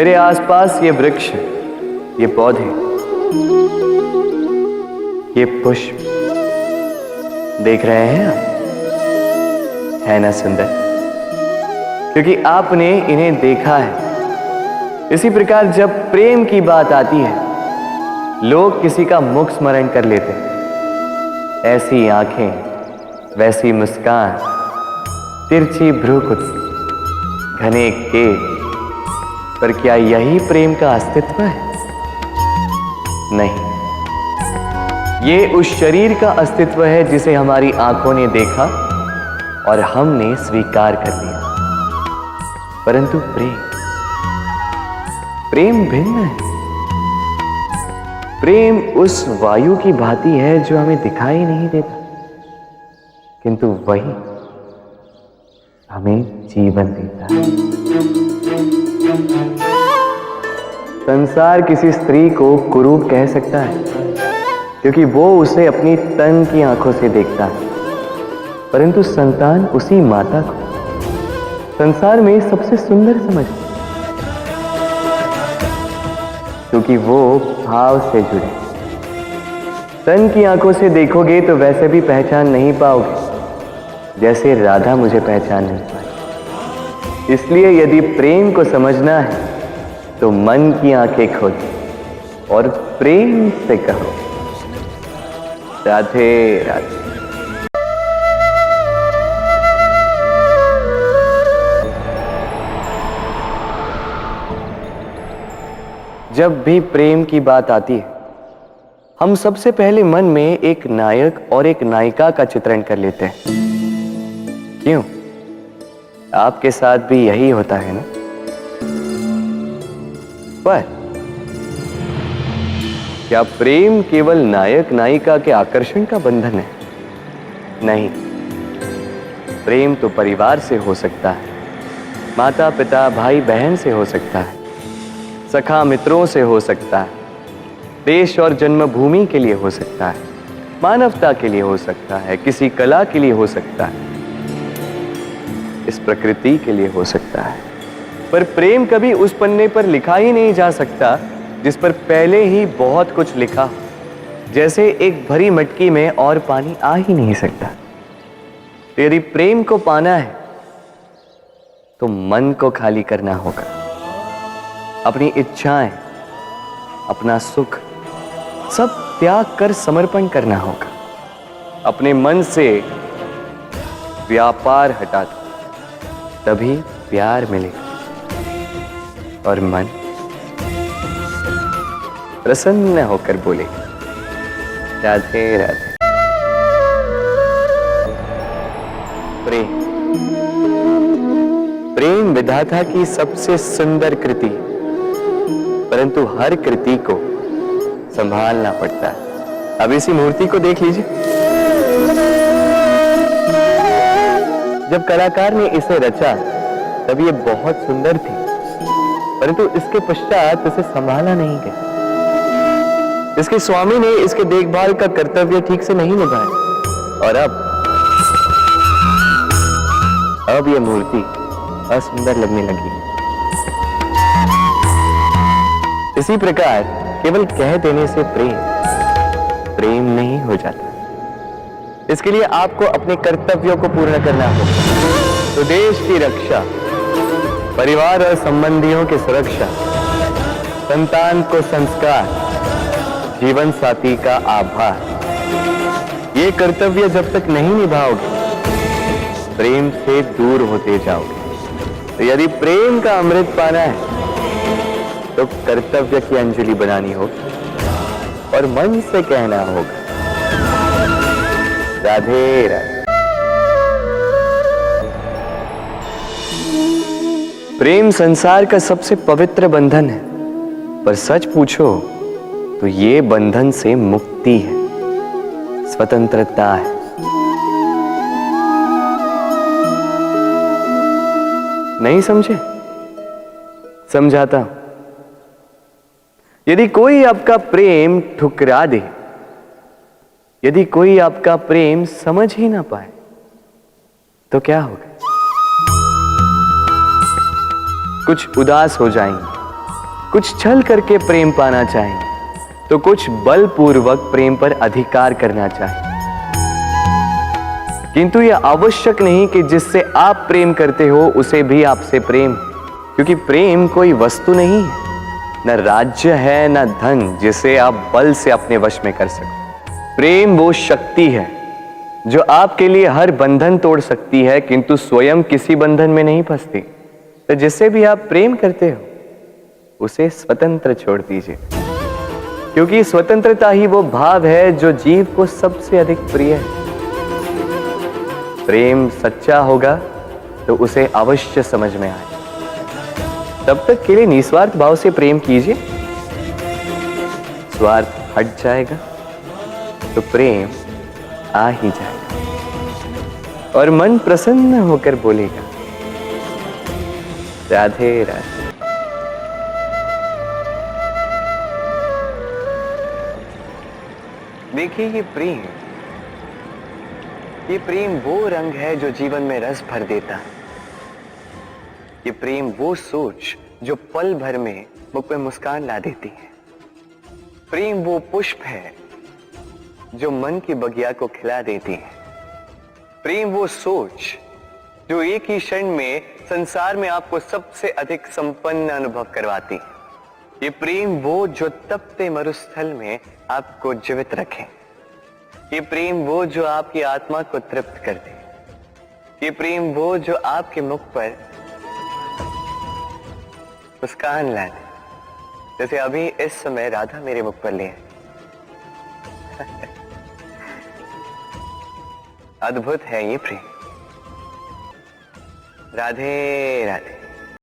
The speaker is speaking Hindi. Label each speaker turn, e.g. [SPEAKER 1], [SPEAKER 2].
[SPEAKER 1] मेरे आसपास ये वृक्ष, ये पौधे, ये पुष्प देख रहे हैं आप? है ना सुंदर? क्योंकि आपने इन्हें देखा है। इसी प्रकार जब प्रेम की बात आती है, लोग किसी का मुख स्मरण कर लेते हैं। ऐसी आंखें, वैसी मुस्कान, तिरछी भ्रूकुटी, घने केश, पर क्या यही प्रेम का अस्तित्व है? नहीं, ये उस शरीर का अस्तित्व है जिसे हमारी आंखों ने देखा और हमने स्वीकार कर लिया। परंतु प्रेम भिन्न है। प्रेम उस वायु की भांति है जो हमें दिखाई नहीं देता, किंतु वही हमें जीवन देता है। संसार किसी स्त्री को कुरूप कह सकता है, क्योंकि वो उसे अपनी तन की आंखों से देखता है, परंतु संतान उसी माता को संसार में सबसे सुंदर समझती, क्योंकि वो भाव से जुड़े। तन की आंखों से देखोगे तो वैसे भी पहचान नहीं पाओगे जैसे राधा मुझे पहचान नहीं पाई। इसलिए यदि प्रेम को समझना है तो मन की आंखें खोलो और प्रेम से कहो, राधे राधे। जब भी प्रेम की बात आती है, हम सबसे पहले मन में एक नायक और एक नायिका का चित्रण कर लेते हैं। क्यों? आपके साथ भी यही होता है ना? पर क्या प्रेम केवल नायक नायिका के आकर्षण का बंधन है? नहीं, प्रेम तो परिवार से हो सकता है, माता पिता भाई बहन से हो सकता है, सखा मित्रों से हो सकता है, देश और जन्मभूमि के लिए हो सकता है, मानवता के लिए हो सकता है, किसी कला के लिए हो सकता है, इस प्रकृति के लिए हो सकता है। पर प्रेम कभी उस पन्ने पर लिखा ही नहीं जा सकता जिस पर पहले ही बहुत कुछ लिखा, जैसे एक भरी मटकी में और पानी आ ही नहीं सकता। तो यदि प्रेम को पाना है तो मन को खाली करना होगा, अपनी इच्छाएं, अपना सुख सब त्याग कर समर्पण करना होगा। अपने मन से व्यापार हटा दो, तभी प्यार मिलेगा और मन प्रसन्न होकर बोलेगा, राधे राधे। प्रेम विधाता की सबसे सुंदर कृति, परंतु हर कृति को संभालना पड़ता है। अब इसी मूर्ति को देख लीजिए। जब कलाकार ने इसे रचा तब ये बहुत सुंदर थी, परंतु इसके पश्चात इसे संभाला नहीं गया। इसके स्वामी ने इसके देखभाल का कर्तव्य ठीक से नहीं निभाया और अब यह मूर्ति असुंदर लगने लगी। इसी प्रकार केवल कह देने से प्रेम नहीं हो जाता। इसके लिए आपको अपने कर्तव्यों को पूर्ण करना होगा। तो देश की रक्षा, परिवार और संबंधियों की सुरक्षा, संतान को संस्कार, जीवन साथी का आभार, ये कर्तव्य जब तक नहीं निभाओगे प्रेम से दूर होते जाओगे। तो यदि प्रेम का अमृत पाना है तो कर्तव्य की अंजलि बनानी होगी और मन से कहना होगा, राधे राधे। प्रेम संसार का सबसे पवित्र बंधन है, पर सच पूछो तो ये बंधन से मुक्ति है, स्वतंत्रता है। नहीं समझे? समझाता हूं। यदि कोई आपका प्रेम ठुकरा दे, यदि कोई आपका प्रेम समझ ही ना पाए, तो क्या होगा? कुछ उदास हो जाएंगे, कुछ छल करके प्रेम पाना चाहें, तो कुछ बलपूर्वक प्रेम पर अधिकार करना चाहें। किंतु यह आवश्यक नहीं कि जिससे आप प्रेम करते हो उसे भी आपसे प्रेम, क्योंकि प्रेम कोई वस्तु नहीं है, न राज्य है, न धन जिसे आप बल से अपने वश में कर सको। प्रेम वो शक्ति है जो आपके लिए हर बंधन तोड़ सकती है, किंतु स्वयं किसी बंधन में नहीं फंसती। तो जिससे भी आप प्रेम करते हो उसे स्वतंत्र छोड़ दीजिए, क्योंकि स्वतंत्रता ही वो भाव है जो जीव को सबसे अधिक प्रिय है। प्रेम सच्चा होगा तो उसे अवश्य समझ में आए। तब तक के लिए निस्वार्थ भाव से प्रेम कीजिए। स्वार्थ हट जाएगा तो प्रेम आ ही जाएगा और मन प्रसन्न होकर बोलेगा, राधे राधे। देखिए, ये प्रेम वो रंग है जो जीवन में रस भर देता है। ये प्रेम वो सोच जो पल भर में मुख पे मुस्कान ला देती है। प्रेम वो पुष्प है जो मन की बगिया को खिला देती है। प्रेम वो सोच जो एक ही क्षण में संसार में आपको सबसे अधिक संपन्न अनुभव करवाती है। ये प्रेम वो जो तपते मरुस्थल में आपको जीवित रखे। ये प्रेम वो जो आपकी आत्मा को तृप्त कर दे। ये प्रेम वो जो आपके मुख पर मुस्कान ला दे, जैसे अभी इस समय राधा मेरे मुख पर ले है। अद्भुत है ये प्रेम। राधे राधे।